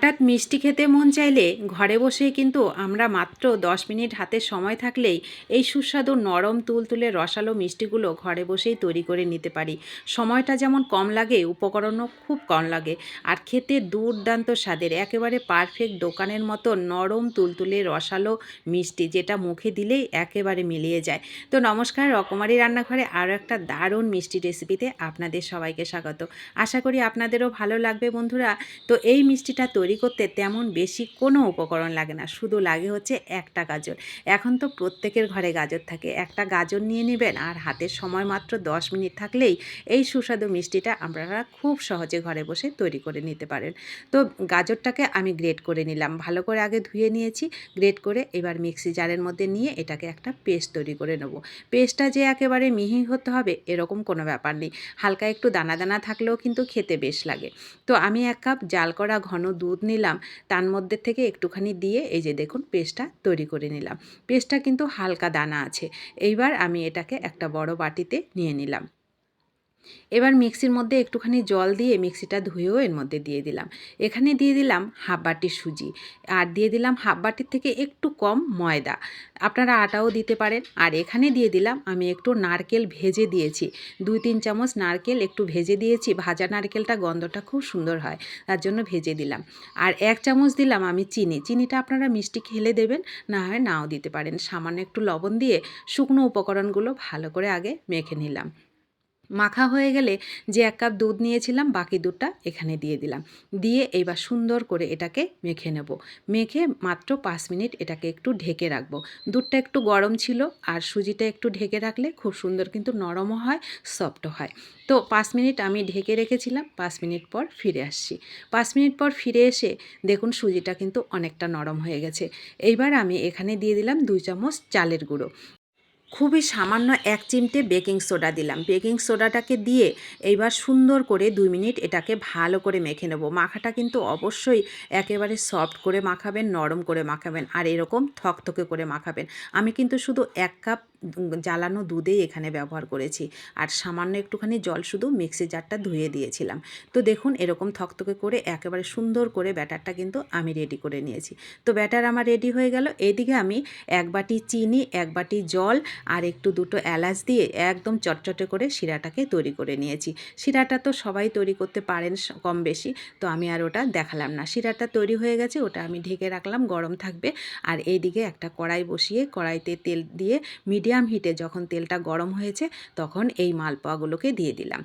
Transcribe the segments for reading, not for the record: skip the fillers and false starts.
হঠাৎ মিষ্টি খেতে মন চাইলে ঘরে বসেই কিন্তু আমরা মাত্র 10 মিনিট হাতে সময় থাকলেই এই সুস্বাদু নরম তুলতুলে রসালো মিষ্টিগুলো ঘরে বসেই তৈরি করে নিতে পারি। সময়টা যেমন কম লাগে, উপকরণও খুব কম লাগে, আর খেতে দুর্দান্ত স্বাদের একেবারে পারফেক্ট দোকানের মতো নরম তুলতুলে রসালো মিষ্টি, যেটা মুখে দিলেই একেবারে মিলিয়ে যায়। তো নমস্কার, রকমারি রান্নাঘরে আরও একটা দারুণ মিষ্টি রেসিপিতে আপনাদের সবাইকে স্বাগত। আশা করি আপনাদেরও ভালো লাগবে বন্ধুরা। তো এই মিষ্টিটা তৈরি করতে তেমন বেশি কোনো উপকরণ লাগে না, শুধু লাগে হচ্ছে একটা গাজর। এখন তো প্রত্যেকের ঘরে গাজর থাকে, একটা গাজর নিয়ে নেবেন আর হাতের সময় মাত্র 10 মিনিট থাকলেই এই সুস্বাদু মিষ্টিটা আপনারা খুব সহজে ঘরে বসে তৈরি করে নিতে পারেন। তো গাজরটাকে আমি গ্রেট করে নিলাম, ভালো করে আগে ধুয়ে নিয়েছি। গ্রেট করে এবার মিক্সি জারের মধ্যে নিয়ে এটাকে একটা পেস্ট তৈরি করে নেব। পেস্টটা যে একেবারে মিহি হতে হবে এরকম কোনো ব্যাপার নেই, হালকা একটু দানা দানা থাকলেও কিন্তু খেতে বেশ লাগে। তো আমি 1 কাপ জাল করা ঘন দুধ নিলাম, তার মধ্যে থেকে একটুখানি দিয়ে এই যে দেখুন পেস্টটা তৈরি করে নিলাম। পেস্টটা কিন্তু হালকা দানা আছে। এইবার আমি এটাকে একটা বড় বাটিতে নিয়ে নিলাম। এবার মিক্সির মধ্যে একটুখানি জল দিয়ে মিক্সিটা ধুয়েও এর মধ্যে দিয়ে দিলাম। এখানে দিয়ে দিলাম হাফ বাটি সুজি, আর দিয়ে দিলাম হাফ বাটির থেকে একটু কম ময়দা। আপনারা আটাও দিতে পারেন। আর এখানে দিয়ে দিলাম আমি একটু নারকেল ভেজে দিয়েছি, 2-3 চামচ নারকেল একটু ভেজে দিয়েছি। ভাজা নারকেলটা গন্ধটা খুব সুন্দর হয়, তার জন্য ভেজে দিলাম। আর 1 চামচ দিলাম আমি চিনি। চিনিটা আপনারা মিষ্টি খেলে দেবেন, না হয় নাও দিতে পারেন। সামান্য একটু লবণ দিয়ে শুকনো উপকরণগুলো ভালো করে আগে মেখে নিলাম। মাখা হয়ে গেলে যে 1 কাপ দুধ নিয়েছিলাম, বাকি দুধটা এখানে দিয়ে দিলাম। দিয়ে এবার সুন্দর করে এটাকে মেখে নেব। মেখে মাত্র 5 মিনিট এটাকে একটু ঢেকে রাখবো। দুধটা একটু গরম ছিল, আর সুজিটা একটু ঢেকে রাখলে খুব সুন্দর কিন্তু নরমও হয়, সফটও হয়। তো 5 মিনিট আমি ঢেকে রেখেছিলাম। 5 মিনিট পর ফিরে আসছি। 5 মিনিট পর ফিরে এসে দেখুন সুজিটা কিন্তু অনেকটা নরম হয়ে গেছে। এইবার আমি এখানে দিয়ে দিলাম 2 চামচ চালের গুঁড়ো। খুবই সামান্য 1 চিমটে বেকিং সোডা দিলাম। বেকিং সোডাটাকে দিয়ে এইবার সুন্দর করে 2 মিনিট এটাকে ভালো করে মেখে নেব। মাখাটা কিন্তু অবশ্যই একেবারে সফট করে মাখাবেন, নরম করে মাখাবেন, আর এরকম থকথকে করে মাখাবেন। আমি কিন্তু শুধু 1 কাপ জ্বালানো দুধেই এখানে ব্যবহার করেছি, আর সামান্য একটুখানি জল শুধু মিক্সি জারটা ধুয়ে দিয়েছিলাম। তো দেখুন এরকম থকথকে করে একেবারে সুন্দর করে ব্যাটারটা কিন্তু আমি রেডি করে নিয়েছি। তো ব্যাটার আমার রেডি হয়ে গেল। এইদিকে আমি 1 বাটি চিনি, 1 বাটি জল আর একটু 2টো এলাচ দিয়ে একদম চটচটে করে শিরাটাকে তৈরি করে নিয়েছি। শিরাটা তো সবাই তৈরি করতে পারেন কম বেশি, তো আমি আর ওটা দেখালাম না। শিরাটা তৈরি হয়ে গেছে, ওটা আমি ঢেকে রাখলাম, গরম থাকবে। আর এইদিকে একটা কড়াই বসিয়ে কড়াইতে তেল দিয়ে মিডিয়াম হিটে যখন তেলটা গরম হয়েছে তখন এই মালপোয়াগুলোকে দিয়ে দিলাম।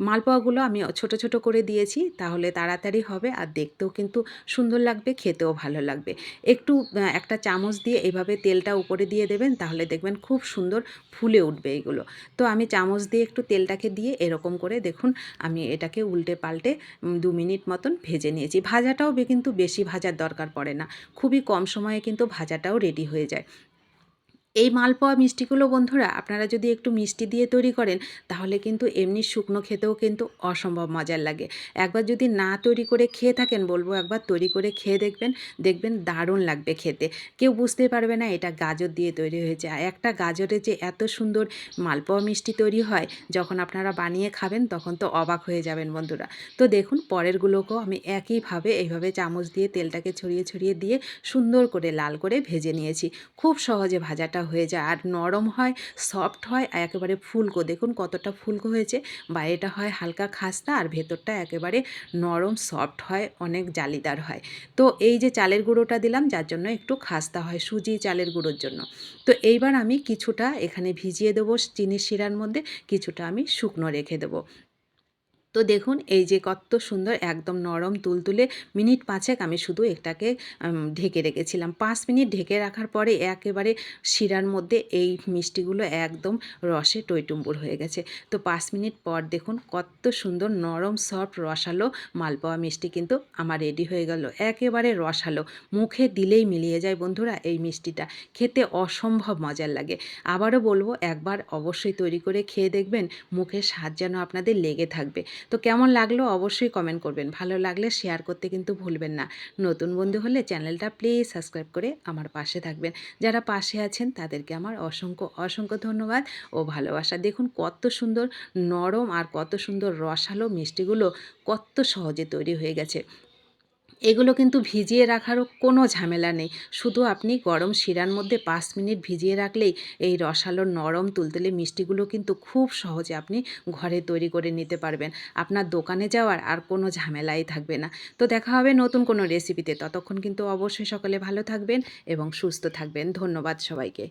মালপোয়াগুলো আমি ছোট ছোট করে দিয়েছি, তাহলে তাড়াতাড়ি হবে, আর দেখতেও কিন্তু সুন্দর লাগবে, খেতেও ভালো লাগবে। একটু একটা চামচ দিয়ে এভাবে তেলটা উপরে দিয়ে দেবেন, তাহলে দেখবেন খুব সুন্দর ফুলে উঠবে এগুলো। তো আমি চামচ দিয়ে একটু তেলটাকে দিয়ে এরকম করে দেখুন আমি এটাকে উল্টে পাল্টে 2 মিনিট মতন ভেজে নিয়েছি। ভাজাটাও কিন্তু বেশি ভাজার দরকার পড়ে না, খুবই কম সময়ে কিন্তু ভাজাটাও রেডি হয়ে যায়। এই মালপোয়া মিষ্টিগুলো বন্ধুরা আপনারা যদি একটু মিষ্টি দিয়ে তৈরি করেন, তাহলে কিন্তু এমনি শুকনো খেতেও কিন্তু অসম্ভব মজার লাগে। একবার যদি না তৈরি করে খেয়ে থাকেন, বলবো একবার তৈরি করে খেয়ে দেখবেন, দেখবেন দারুণ লাগবে খেতে। কেউ বুঝতে পারবে না এটা গাজর দিয়ে তৈরি হয়েছে। আর একটা গাজরে যে এত সুন্দর মালপোয়া মিষ্টি তৈরি হয়, যখন আপনারা বানিয়ে খাবেন তখন তো অবাক হয়ে যাবেন বন্ধুরা। তো দেখুন পরেরগুলোকেও আমি একইভাবে এইভাবে চামচ দিয়ে তেলটাকে ছড়িয়ে ছড়িয়ে দিয়ে সুন্দর করে লাল করে ভেজে নিয়েছি। খুব সহজে ভাজাটা হয়ে যায়, আর নরম হয়, সফট হয়, আর একেবারে ফুলকো। দেখুন কতটা ফুলকো হয়েছে। বাইরেটা হয় হালকা খাস্তা, আর ভেতরটা একেবারে নরম সফট হয়, অনেক জালিদার হয়। তো এই যে চালের গুঁড়োটা দিলাম, যার জন্য একটু খাস্তা হয়, সুজি চালের গুঁড়োর জন্য। তো এইবার আমি কিছুটা এখানে ভিজিয়ে দেবো চিনির শিরার মধ্যে, কিছুটা আমি শুকনো রেখে দেবো। তো দেখুন এই যে কত সুন্দর একদম নরম তুলতুলে, মিনিট 5 আমি শুধু এটাকে ঢেকে রেখেছিলাম। 5 মিনিট ঢেকে রাখার পরে একেবারে শিরার মধ্যে এই মিষ্টিগুলো একদম রসে টইটুম্বুর হয়ে গেছে। তো 5 মিনিট পর দেখুন কত সুন্দর নরম সফট রসালো মালপোয়া মিষ্টি কিন্তু আমার রেডি হয়ে গেল। একেবারে রসালো, মুখে দিলেই মিলিয়ে যায় বন্ধুরা। এই মিষ্টিটা খেতে অসম্ভব মজার লাগে। আবারও বলবো একবার অবশ্যই তৈরি করে খেয়ে দেখবেন, মুখের স্বাদ যেন আপনাদের লেগে থাকবে। তো কেমন লাগলো অবশ্যই কমেন্ট করবেন। ভালো লাগলে শেয়ার করতে কিন্তু ভুলবেন না। নতুন বন্ধু হলে চ্যানেলটা প্লিজ সাবস্ক্রাইব করে আমার পাশে থাকবেন। যারা পাশে আছেন তাদেরকে আমার অসংখ্য অসংখ্য ধন্যবাদ ও ভালোবাসা। দেখুন কত সুন্দর নরম আর কত সুন্দর রসালো মিষ্টিগুলো কত সহজে তৈরি হয়ে গেছে। এগুলো কিন্তু ভিজিয়ে রাখারও কোনো ঝামেলা নেই। শুধু আপনি গরম শিরার মধ্যে ৫ মিনিট ভিজিয়ে রাখলেই এই রসালো নরম তুলতুলে মিষ্টিগুলো কিন্তু খুব সহজে আপনি ঘরে তৈরি করে নিতে পারবেন। আপনার দোকানে যাওয়ার আর কোনো ঝামেলাই থাকবে না। তো দেখা হবে নতুন কোনো রেসিপিতে। ততক্ষণ কিন্তু অবশ্যই সকলে ভালো থাকবেন এবং সুস্থ থাকবেন। ধন্যবাদ সবাইকে।